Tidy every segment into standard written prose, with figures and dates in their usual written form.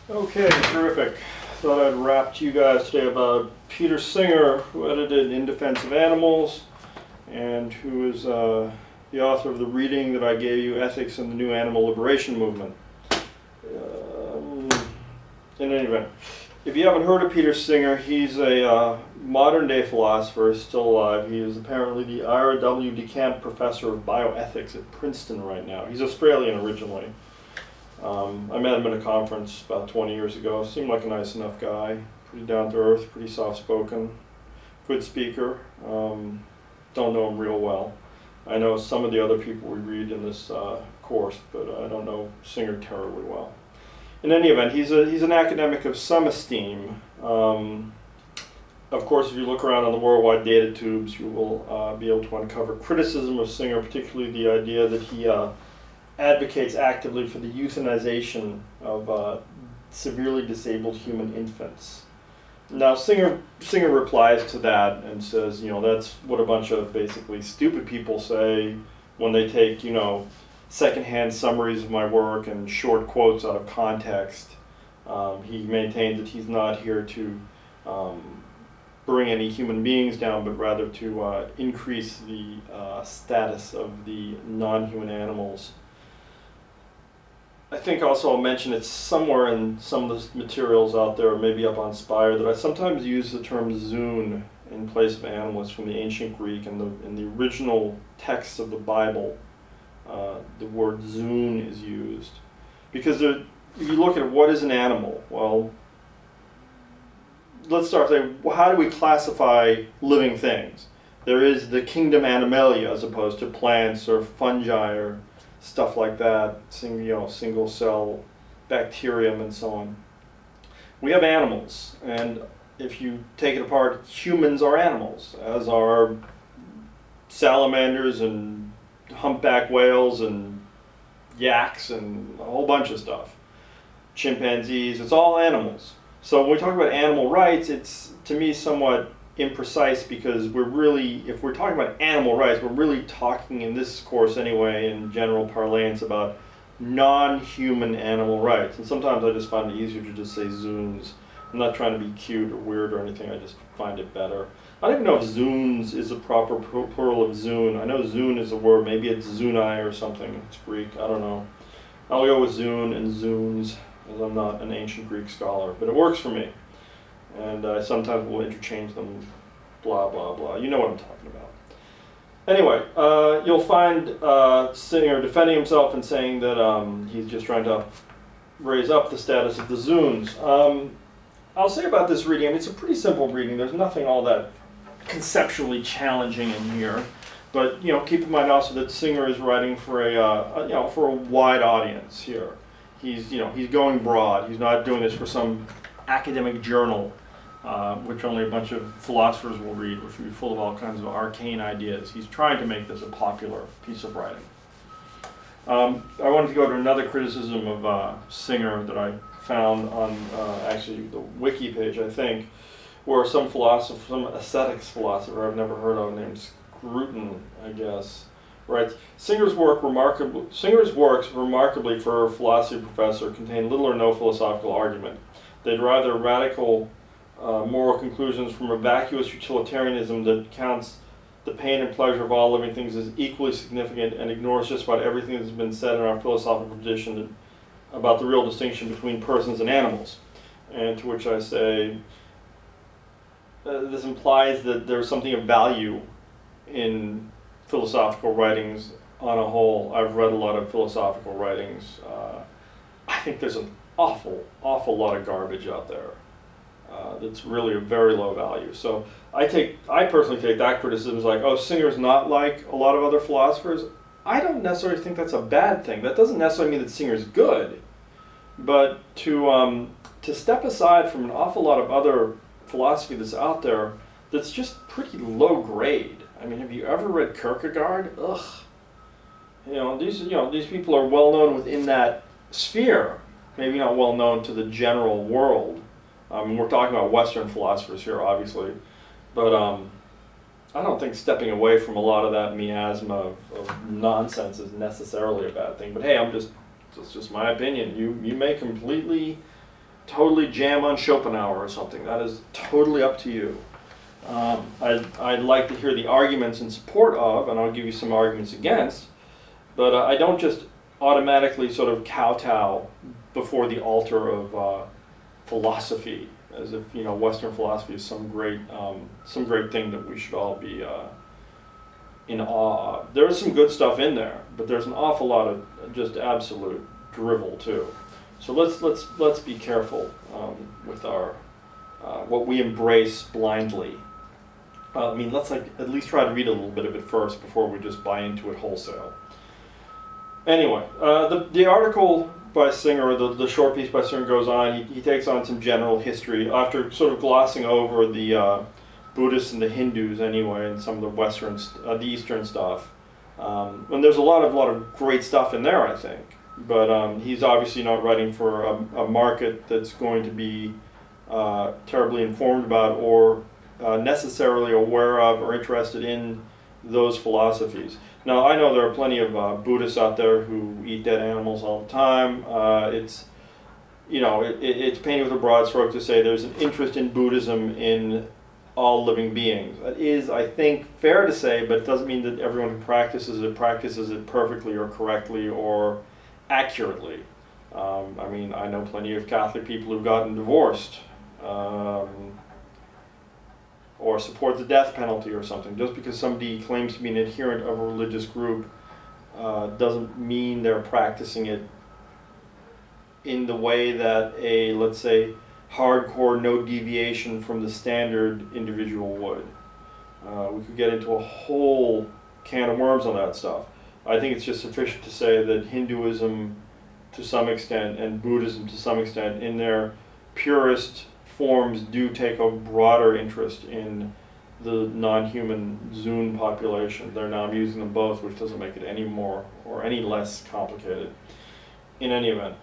Okay, terrific. Thought I'd rap to you guys today about Peter Singer, who edited In Defense of Animals, and who is the author of the reading that I gave you, Ethics in the New Animal Liberation Movement. In any event, if you haven't heard of Peter Singer, he's a modern-day philosopher, still alive. He is apparently the Ira W. DeCamp Professor of Bioethics at Princeton right now. He's Australian originally. I met him at a conference about 20 years ago. Seemed like a nice enough guy, pretty down to earth, pretty soft-spoken, good speaker. Don't know him real well. I know some of the other people we read in this course, but I don't know Singer terribly well. In any event, he's an academic of some esteem. Of course, if you look around on the worldwide data tubes, you will be able to uncover criticism of Singer, particularly the idea that he advocates actively for the euthanization of severely disabled human infants. Now, Singer replies to that and says, that's what a bunch of basically stupid people say when they take, secondhand summaries of my work and short quotes out of context. He maintains that he's not here to bring any human beings down, but rather to increase the status of the non-human animals. I think also I'll mention it's somewhere in some of the materials out there, or maybe up on Spire, that I sometimes use the term zoon in place of animals from the ancient Greek. In the original text of the Bible, the word zoon is used. Because if you look at what is an animal, well, let's start saying, how do we classify living things? There is the kingdom Animalia as opposed to plants or fungi or stuff like that, single cell bacterium and so on. We have animals, and if you take it apart, humans are animals, as are salamanders and humpback whales and yaks and a whole bunch of stuff. Chimpanzees, it's all animals. So when we talk about animal rights, it's to me somewhat imprecise, because if we're talking about animal rights, we're really talking in this course anyway, in general parlance, about non-human animal rights. And sometimes I just find it easier to just say zoons. I'm not trying to be cute or weird or anything, I just find it better. I don't even know if zoons is a proper plural of zoon. I know zoon is a word, maybe it's zunai or something, it's Greek, I don't know. I'll go with zoon and zoons, as I'm not an ancient Greek scholar, but it works for me. And I sometimes will interchange them, blah, blah, blah. You know what I'm talking about. Anyway, you'll find Singer defending himself and saying that he's just trying to raise up the status of the zoons. I'll say about this reading, it's a pretty simple reading. There's nothing all that conceptually challenging in here. But, keep in mind also that Singer is writing for a wide audience here. He's going broad. He's not doing this for some academic journal, which only a bunch of philosophers will read, which will be full of all kinds of arcane ideas. He's trying to make this a popular piece of writing. I wanted to go to another criticism of Singer that I found on actually the wiki page, I think, where some aesthetics philosopher I've never heard of, named Scruton, I guess, writes, Singer's works, remarkably for a philosophy professor, contain little or no philosophical argument. They derive their radical moral conclusions from a vacuous utilitarianism that counts the pain and pleasure of all living things as equally significant and ignores just about everything that's been said in our philosophical tradition about the real distinction between persons and animals. And to which I say, this implies that there's something of value in philosophical writings on a whole. I've read a lot of philosophical writings. I think there's an awful lot of garbage out there that's really of very low value. So I personally take that criticism as like, Singer's not like a lot of other philosophers. I don't necessarily think that's a bad thing. That doesn't necessarily mean that Singer's good, but to step aside from an awful lot of other philosophy that's out there that's just pretty low grade. I mean, have you ever read Kierkegaard? Ugh. These people are well known within that sphere. Maybe not well known to the general world. We're talking about Western philosophers here, obviously, but I don't think stepping away from a lot of that miasma of nonsense is necessarily a bad thing. But hey, it's just my opinion. You may completely totally jam on Schopenhauer or something. That is totally up to you. I'd like to hear the arguments in support of, and I'll give you some arguments against, but I don't just automatically sort of kowtow before the altar of philosophy, as if Western philosophy is some great thing that we should all be in awe of. There's some good stuff in there, but there's an awful lot of just absolute drivel too. So let's be careful with our what we embrace blindly. Let's at least try to read a little bit of it first before we just buy into it wholesale. Anyway, the article by Singer, the short piece by Singer goes on. He takes on some general history after sort of glossing over the Buddhists and the Hindus anyway, and some of the Eastern stuff. And there's a lot of great stuff in there, I think. But he's obviously not writing for a market that's going to be terribly informed about or necessarily aware of or interested in those philosophies. Now, I know there are plenty of Buddhists out there who eat dead animals all the time. It's painted with a broad stroke to say there's an interest in Buddhism in all living beings. That is, I think, fair to say, but it doesn't mean that everyone who practices it perfectly or correctly or accurately. I know plenty of Catholic people who've gotten divorced or support the death penalty or something. Just because somebody claims to be an adherent of a religious group doesn't mean they're practicing it in the way that a, let's say, hardcore, no deviation from the standard individual would. We could get into a whole can of worms on that stuff. I think it's just sufficient to say that Hinduism to some extent and Buddhism to some extent in their purest forms do take a broader interest in the non-human Zun population. Now I'm using them both, which doesn't make it any more or any less complicated. In any event,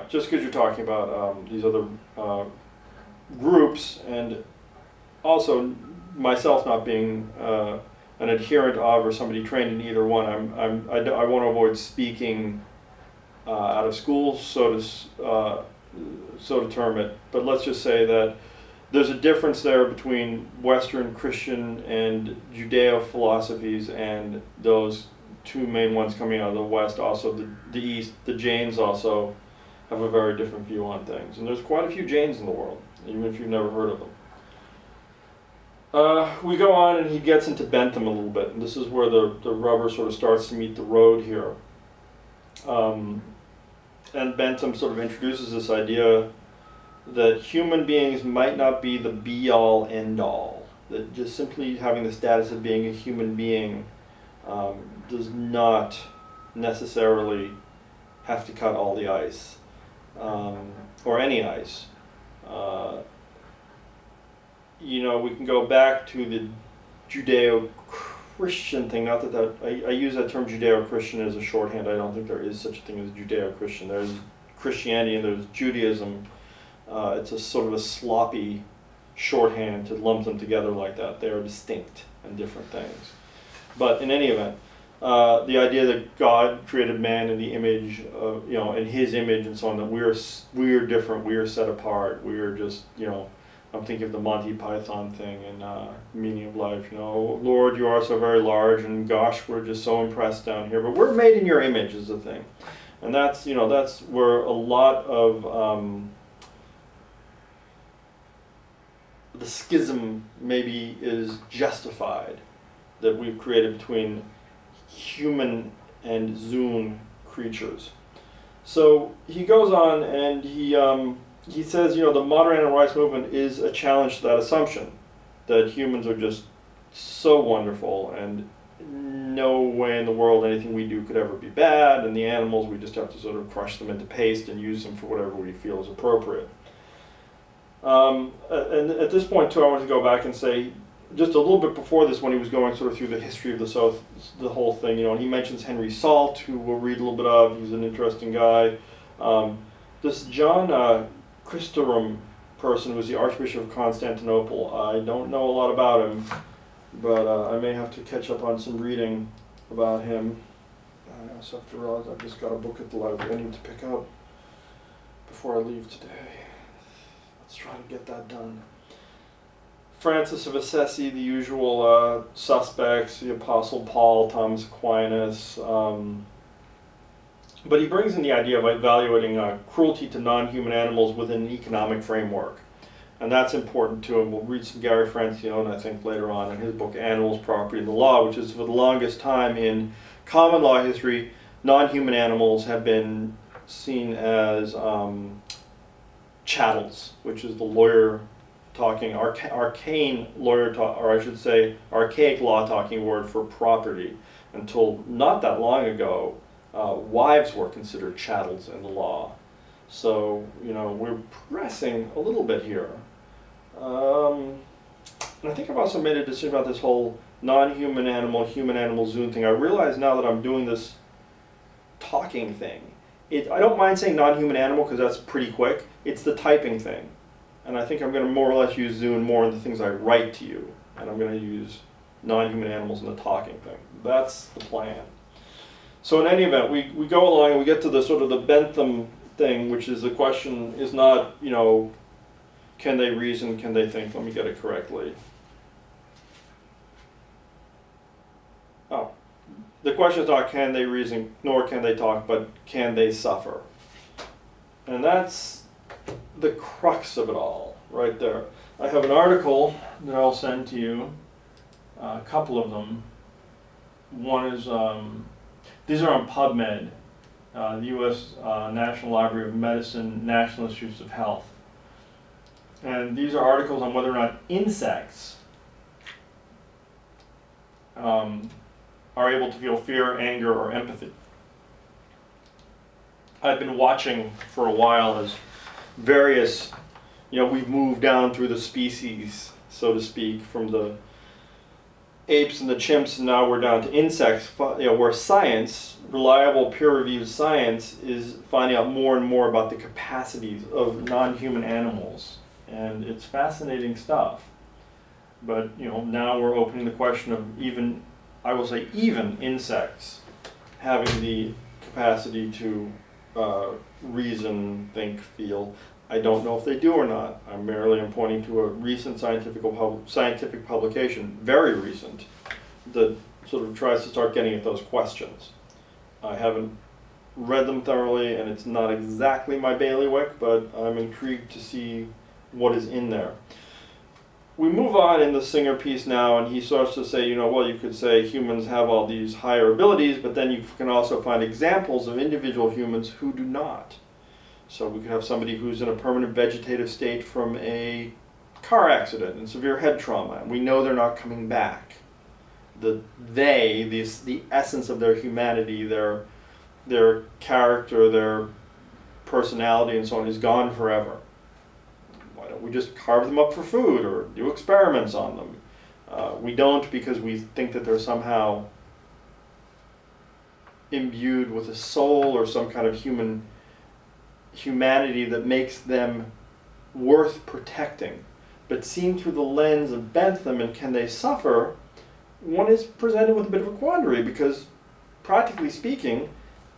just because you're talking about these other groups, and also myself not being an adherent of or somebody trained in either one, I want to avoid speaking out of school, so to term it. But let's just say that there's a difference there between Western Christian and Judeo philosophies and those two main ones coming out of the West. Also, the East, the Jains also have a very different view on things. And there's quite a few Jains in the world, even if you've never heard of them. We go on and he gets into Bentham a little bit, and this is where the rubber sort of starts to meet the road here. And Bentham sort of introduces this idea that human beings might not be the be-all, end-all. That just simply having the status of being a human being does not necessarily have to cut all the ice, or any ice. We can go back to the Judeo-Christian thing. Not that I use that term Judeo-Christian as a shorthand. I don't think there is such a thing as Judeo-Christian. There's Christianity and there's Judaism. It's a sort of a sloppy shorthand to lump them together like that. They are distinct and different things. But in any event, the idea that God created man in the image of, in His image and so on, that we're different, we are set apart, we are just, I'm thinking of the Monty Python thing and meaning of life. Lord, you are so very large, and gosh, we're just so impressed down here. But we're made in your image is the thing, and that's where a lot of the schism maybe is justified that we've created between human and Zun creatures. So he goes on and he says, the modern animal rights movement is a challenge to that assumption, that humans are just so wonderful and no way in the world anything we do could ever be bad, and the animals, we just have to sort of crush them into paste and use them for whatever we feel is appropriate. And at this point, too, I want to go back and say, just a little bit before this, when he was going sort of through the history of the whole thing, and he mentions Henry Salt, who we'll read a little bit of. He's an interesting guy. This John Christorum person was the Archbishop of Constantinople. I don't know a lot about him, but I may have to catch up on some reading about him. I also have to realize I've just got a book at the library I need to pick up before I leave today. Let's try to get that done. Francis of Assisi, the usual suspects, the Apostle Paul, Thomas Aquinas. But he brings in the idea of evaluating cruelty to non-human animals within an economic framework. And that's important to him. We'll read some Gary Francione, I think, later on in his book, Animals, Property, and the Law, which is for the longest time in common law history, non-human animals have been seen as chattels, which is the lawyer talking, arcane lawyer talk, or I should say archaic law talking word for property. Until not that long ago, wives were considered chattels in the law. So, we're progressing a little bit here. And I think I've also made a decision about this whole non-human animal, human animal zoom thing. I realize now that I'm doing this talking thing. I don't mind saying non-human animal because that's pretty quick. It's the typing thing. And I think I'm going to more or less use Zune more in the things I write to you. And I'm going to use non-human animals in the talking thing. That's the plan. So in any event, we go along and we get to the sort of the Bentham thing, which is the question is not, can they reason, can they think? Let me get it correctly. Oh, the question is not can they reason, nor can they talk, but can they suffer? And that's the crux of it all, right there. I have an article that I'll send to you, a couple of them. One is, these are on PubMed, the U.S. National Library of Medicine, National Institutes of Health. And these are articles on whether or not insects are able to feel fear, anger, or empathy. I've been watching for a while as various, we've moved down through the species, so to speak, from the apes and the chimps, and now we're down to insects, where science, reliable peer-reviewed science, is finding out more and more about the capacities of non-human animals. And it's fascinating stuff. But, now we're opening the question of even insects having the capacity to reason, think, feel. I don't know if they do or not. I merely am pointing to a recent scientific publication, very recent, that sort of tries to start getting at those questions. I haven't read them thoroughly, and it's not exactly my bailiwick, but I'm intrigued to see what is in there. We move on in the Singer piece now, and he starts to say, you could say humans have all these higher abilities, but then you can also find examples of individual humans who do not. So we could have somebody who's in a permanent vegetative state from a car accident and severe head trauma, and we know they're not coming back. The essence of their humanity, their character, their personality, and so on is gone forever. Why don't we just carve them up for food or do experiments on them? We don't, because we think that they're somehow imbued with a soul or some kind of humanity that makes them worth protecting. But seen through the lens of Bentham and can they suffer, one is presented with a bit of a quandary, because practically speaking,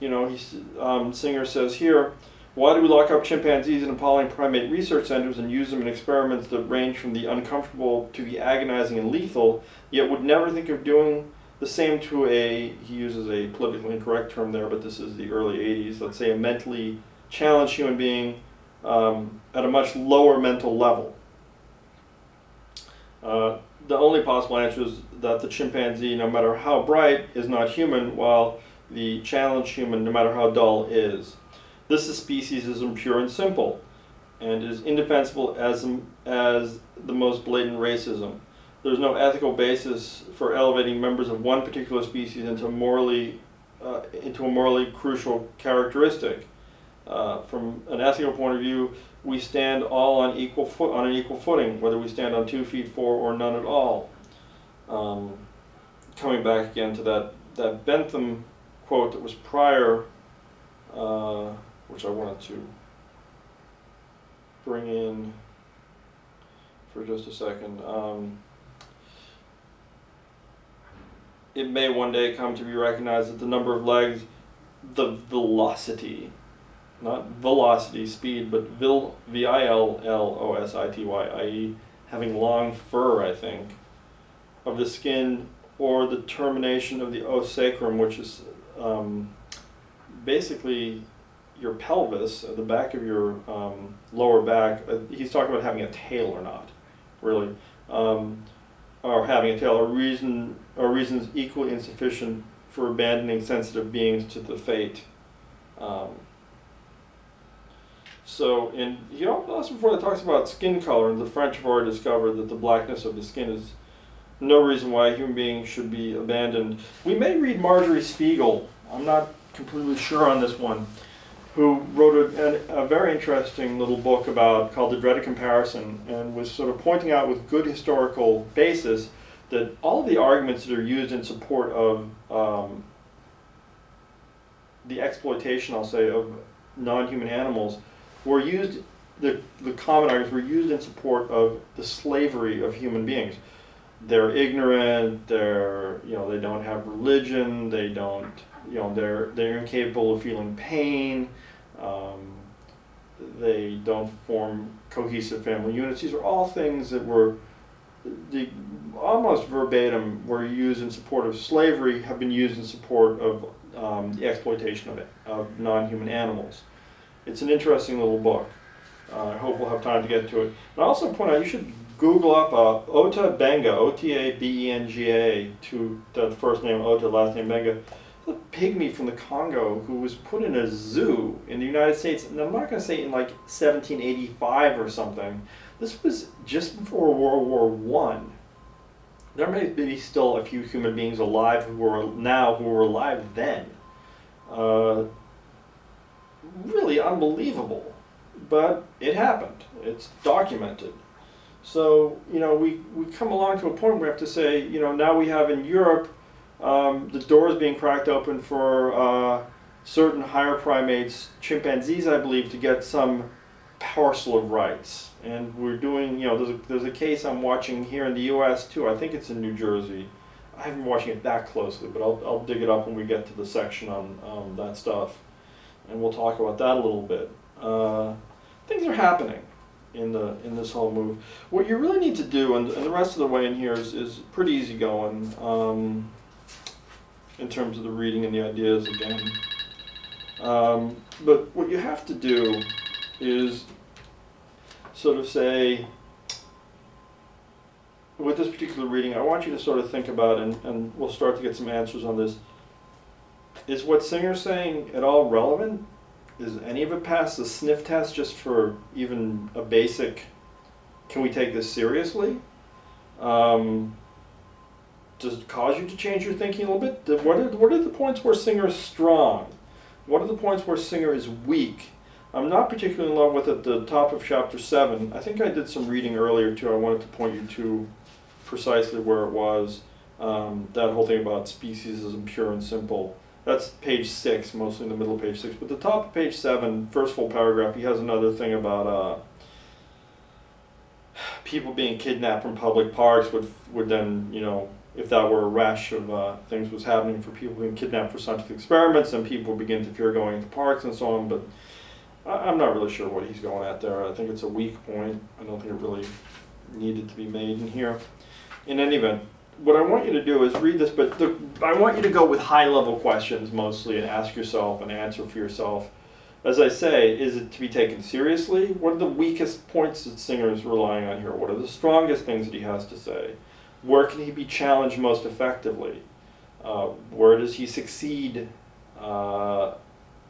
Singer says here, why do we lock up chimpanzees in appalling primate research centers and use them in experiments that range from the uncomfortable to the agonizing and lethal, yet would never think of doing the same to he uses a politically incorrect term there, but this is the early 80s, let's say a mentally challenged human being at a much lower mental level. The only possible answer is that the chimpanzee, no matter how bright, is not human, while the challenged human, no matter how dull, is. This is speciesism pure and simple, and is indefensible as the most blatant racism. There's no ethical basis for elevating members of one particular species into a morally crucial characteristic. From an ethical point of view, we stand all on an equal footing, whether we stand on 2 feet, 4, or none at all. Coming back again to that Bentham quote that was prior, which I wanted to bring in for just a second. it may one day come to be recognized that the number of legs, the velocity, not velocity, speed, but Villosity, i.e. having long fur, I think, of the skin, or the termination of the os sacrum, which is basically your pelvis at the back of your lower back. He's talking about having a tail or not, really, or having a tail, or reasons equally insufficient for abandoning sensitive beings to the fate. So, he also before that talks about skin color, and the French have already discovered that the blackness of the skin is no reason why a human being should be abandoned. We may read Marjorie Spiegel, I'm not completely sure on this one, who wrote a very interesting little book called The Dreaded Comparison, and was sort of pointing out with good historical basis that all of the arguments that are used in support of the exploitation, I'll say, of non-human animals were used, the common arguments were used in support of the slavery of human beings. They're ignorant, they don't have religion, they don't, they're incapable of feeling pain, they don't form cohesive family units. These are all things that were almost verbatim were used in support of slavery, have been used in support of the exploitation of non-human animals. It's an interesting little book. I hope we'll have time to get to it. And I also point out, you should Google up Ota Benga, Otabenga, to the first name Ota, last name Benga. A pygmy from the Congo who was put in a zoo in the United States, and I'm not going to say in like 1785 or something. This was just before World War I. There may be still a few human beings alive who were alive then. Really unbelievable, but it happened. It's documented. So, we come along to a point where we have to say, now we have in Europe the doors being cracked open for certain higher primates, chimpanzees, I believe, to get some parcel of rights. And we're doing, there's a case I'm watching here in the U.S. too. I think it's in New Jersey. I haven't been watching it that closely, but I'll dig it up when we get to the section on that stuff, and we'll talk about that a little bit. Things are happening in this whole move. What you really need to do, and the rest of the way in here is pretty easy going in terms of the reading and the ideas again. But what you have to do is sort of say, with this particular reading, I want you to sort of think about, and we'll start to get some answers on this. Is what Singer's saying at all relevant? Is any of it past the sniff test just for even a basic, can we take this seriously? Does it cause you to change your thinking a little bit? What are the points where Singer is strong? What are the points where Singer is weak? I'm not particularly in love with at the top of chapter 7. I think I did some reading earlier too. I wanted to point you to precisely where it was. That whole thing about speciesism, pure and simple. That's page 6, mostly in the middle of page 6. But the top of page 7, first full paragraph, he has another thing about people being kidnapped from public parks would then, if that were a rash of things was happening for people being kidnapped for scientific experiments, then people would begin to fear going into parks and so on. But I'm not really sure what he's going at there. I think it's a weak point. I don't think it really needed to be made in here. In any event, what I want you to do is read this, but I want you to go with high-level questions mostly and ask yourself and answer for yourself. As I say, is it to be taken seriously? What are the weakest points that Singer is relying on here? What are the strongest things that he has to say? Where can he be challenged most effectively? Where does he succeed along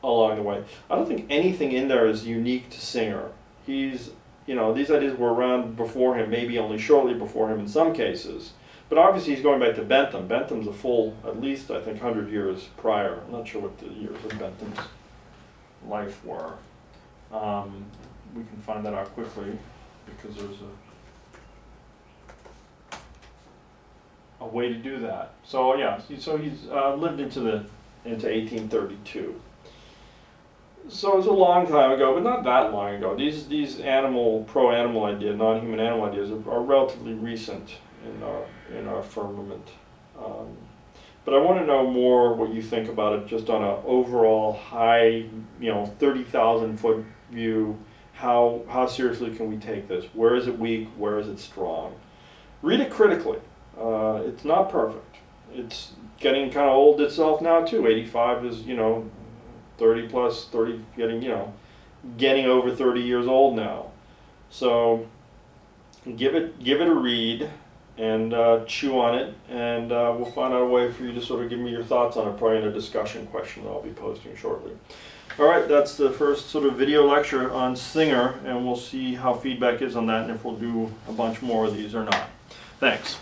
the way? I don't think anything in there is unique to Singer. These ideas were around before him, maybe only shortly before him in some cases. But obviously he's going back to Bentham. Bentham's a full, at least, I think, 100 years prior. I'm not sure what the years of Bentham's life were. We can find that out quickly because there's a way to do that. So yeah, so he's lived into 1832. So it was a long time ago, but not that long ago. These pro-animal ideas, non-human animal ideas are relatively recent in our firmament. But I want to know more what you think about it, just on an overall high, 30,000 foot view. How seriously can we take this? Where is it weak? Where is it strong? Read it critically. It's not perfect. It's getting kind of old itself now too. 85 is 30 plus 30, getting over 30 years old now. So give it a read and chew on it, and we'll find out a way for you to sort of give me your thoughts on it, probably in a discussion question that I'll be posting shortly. All right, that's the first sort of video lecture on Singer, and we'll see how feedback is on that and if we'll do a bunch more of these or not. Thanks.